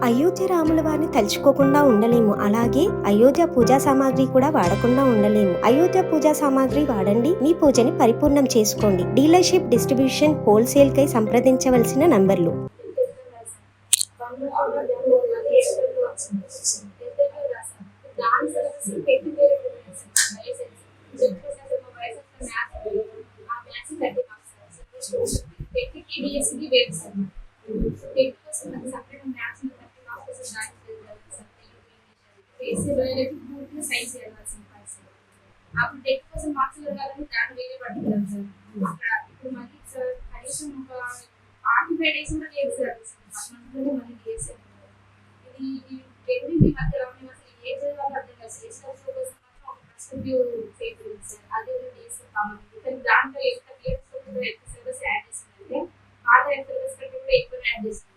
అయోధ్య రాముల వారిని తలుచుకోకుండా ఉండలేము. అలాగే అయోధ్య పూజా సామాగ్రి కూడా వాడకుండా ఉండలేము. అయోధ్య పూజా సామాగ్రి వాడండి, మీ పూజని పరిపూర్ణం చేసుకోండి. డీలర్షిప్, డిస్ట్రిబ్యూషన్, హోల్సేల్ కై సంప్రదించవలసిన నంబర్లు. అప్పుడు టెక్ కోసం మార్క్స్ వెళ్ళాలని దాన్ని వేరే పట్టుకున్నాం సార్. అక్కడ ఇప్పుడు మళ్ళీ సార్ కనీసం ఒక 45 డేస్ కూడా లేదు సార్. మళ్ళీ లేదు. ఇది రెండింటి మధ్యలో మేము అసలు ఏ చదవాలో అర్థం కాదు సార్. ఎస్ఎల్ కోసం మాత్రం ఒక పర్స్పెక్టివ్ పేపర్ ఉంది సార్. అదే కానీ దాంట్లో ఎంత క్లియర్స్ ఎంత సిలబస్ యాడ్ చేస్తుందంటే పాత సిలబస్ కంటే కూడా ఎక్కువ యాడ్ చేస్తుంది.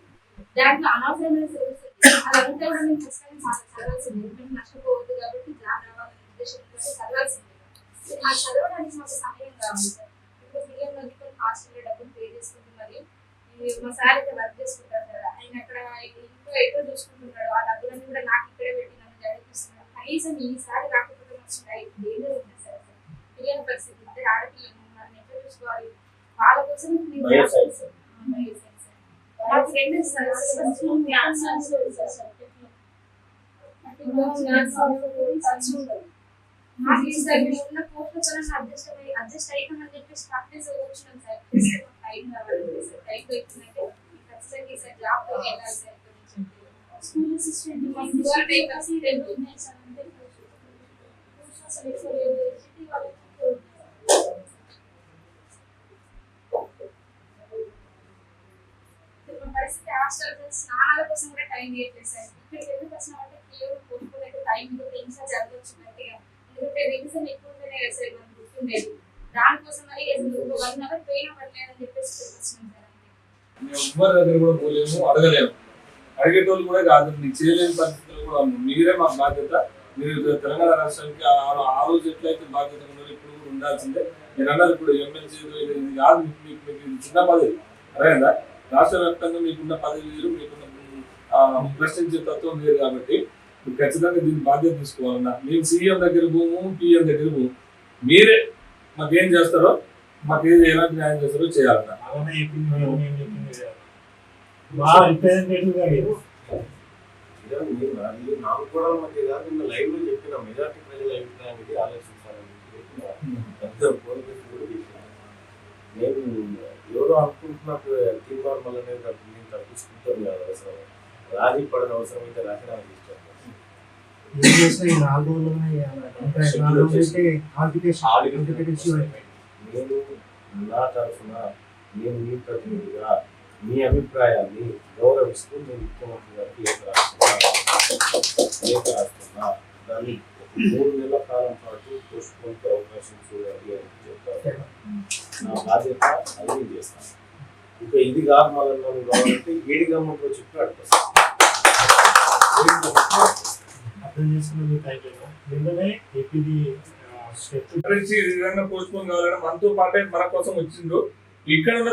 దాంట్లో అనవసరమైన సిలబస్ అదంతా కూడా మేము పుస్తకాన్ని చాలా చదవాల్సింది. ఎందుకంటే నష్టపోవద్దు కాబట్టి దాని రావాలనే ఉద్దేశంతో చదవాల్సింది. ఆ చదవడానికి మాకు సమయం కావాలి సార్. ఇప్పుడు పిల్లలు హాస్టల్లో డబ్బులు పే చేసుకుంటూ మరి మా సార్ అయితే వర్క్ చేసుకుంటారు కదా, ఆయన అక్కడ ఇంట్లో ఎక్కడో చూసుకుంటున్నాడు. ఆ డబ్బులన్నీ కూడా నాకు ఇక్కడే పెట్టి నన్ను చదివిస్తున్నాడు. కనీసం ఈసారి కాకపోతే వచ్చిన డేంజర్ ఉంది సార్. పిల్లల పరిస్థితి ఇద్దరు ఆడపిల్లలు మనం ఎట్లా చూసుకోవాలి, వాళ్ళ కోసం అడ్జస్ట్ అయిపోయిందని చెప్పి స్టార్ట్ చేసి వచ్చినాం సార్. టైం కావాలి సార్. టైం పెట్టిందంటే ఖచ్చితంగా ఈసారి జాబ్ వెళ్ళాలి సార్. స్కూల్ అసిస్టెంట్ పరిస్థితి హాస్టల్ స్నానాల కోసం కూడా టైం వేయట్లేదు సార్. ఇక్కడికి ఎందుకు వచ్చినామంటే కేవలం కొనుక్కోలేదు టైం ఎన్నిసార్లు జరగవచ్చున్నట్టుగా. ఎందుకంటే రివిజన్ ఎక్కువ ఉంటేనే కదా సార్ మనం గుర్తుండేది. దానికోసం మరి 1 అవర్ పోయినా పర్లేదని చెప్పేసి వచ్చినాం సార్. ఎవరి దగ్గర కూడా పోలేము, అడగలేము. అడిగేటోళ్ళు కూడా కాదు, మీకు చేయలేని పరిస్థితులు కూడా ఉంది. మీరే మాకు బాధ్యత. మీరు తెలంగాణ రాష్ట్రానికి ఆ రోజు ఎట్లయితే బాధ్యత ఉన్నారో ఇప్పుడు కూడా ఉండాల్సిందే. మీరు అన్నారు ఇప్పుడు ఎమ్మెల్సీ ఇది కాదు, మీకు చిన్న పదవి అదేందా. రాష్ట్ర వ్యాప్తంగా మీకున్న పదవి వేరు, మీకున్న ప్రశ్నించే తత్వం వేరు. కాబట్టి మీరు ఖచ్చితంగా దీన్ని బాధ్యత తీసుకోవాలన్నా. మేము సీఎం దగ్గర పోము, పిఎం దగ్గర పోము. మీరే మాకేం చేస్తారో, మాకు ఎలాంటి న్యాయం చేస్తారో చేయాలన్నా. నాకు కూడా మధ్య కాదు, నిన్న లైవ్ లో చెప్పిన మెజార్టీ ప్రజల అభిప్రాయానికి ఆలోచించాలని నేను ఎవరో అనుకుంటున్నట్టు తీర్మానం అనేది నేను తప్పించుకుంటాను కాదు. అవసరం రాజీ పడని అవసరం అయితే రాజీనామా చేస్తాను. నేను నా తరఫున నేను మీ ప్రతినిధిగా మీ అభిప్రాయాన్ని గౌరవిస్తూ నేను ముఖ్యమంత్రి గారికి లేఖ రాస్తున్నా. దాన్ని 3 నెలల కాలం పాటు పోస్ట్పోన్ అవకాశం చూడాలి అని చెప్పారు. నా బాధ్యత అన్నీ చేస్తాను. ఇక ఇది కాదు మళ్ళీ కావాలంటే ఏడి గవర్నమెంట్లో చెప్పి అడుగుతాను. అర్థం చేసుకున్న పోస్ట్పోన్ కావాలని మనతో పాటే మన కోసం వచ్చిందో ఇక్కడ ఉన్న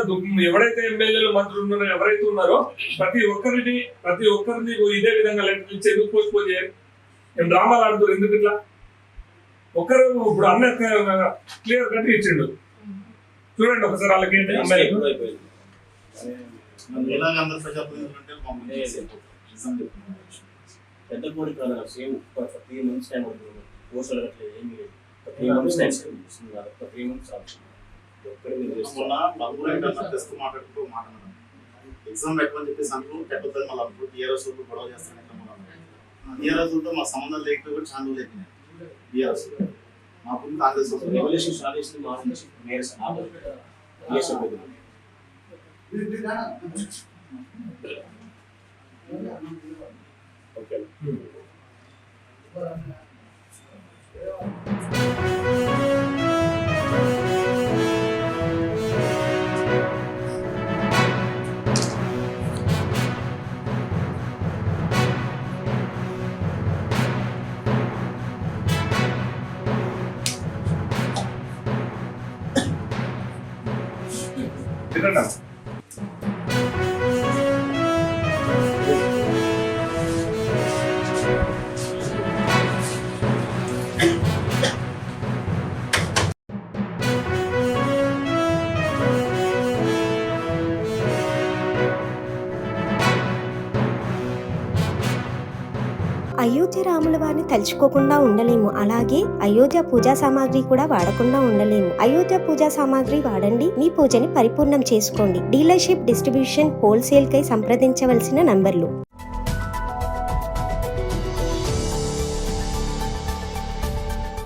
ఎవరైతే ఎమ్మెల్యేలు మంత్రులు ఉన్నారో ఎవరైతే ఉన్నారో ప్రతి ఒక్కరిని ఇదే విధంగా లెటర్ ఇచ్చి ఎందుకు పోస్ట్పోన్ చేయాలి? మేము డ్రామాలు ఆడుతారు ఎందుకు ఇట్లా? ఒకరు ఇప్పుడు అన్న క్లియర్ కట్ ఇచ్చిండు చూడండి ఒకసారి. వాళ్ళకి పెద్ద కోరిక 3 మంత్స్ టైం పోస్టులు అడగట్లేదు, ఏమి లేదు. 3 మంత్స్ టైం 3 మంత్స్ మాట్లాడుతూ ఎగ్జామ్ పెట్టమని చెప్పేసి అనుకో పెట్టొద్దని మళ్ళీ అప్పుడు టీఆర్ఎస్ గొడవ చేస్తాను. టీఆర్ఎస్ మా సంబంధం లేకపోతే కూడా చాలా లేకపోయినాయి. టీఆర్ఎస్ మాకు కాంగ్రెస్ ఓకే. అయోధ్య రాముల వారిని తలుచుకోకుండా ఉండలేము. అలాగే అయోధ్య పూజా సామాగ్రి కూడా వాడకుండా ఉండలేము. అయోధ్య పూజా సామాగ్రి వాడండి, మీ పూజని పరిపూర్ణం చేసుకోండి. డీలర్షిప్, డిస్ట్రిబ్యూషన్, హోల్సేల్ కై సంప్రదించవలసిన నంబర్లు.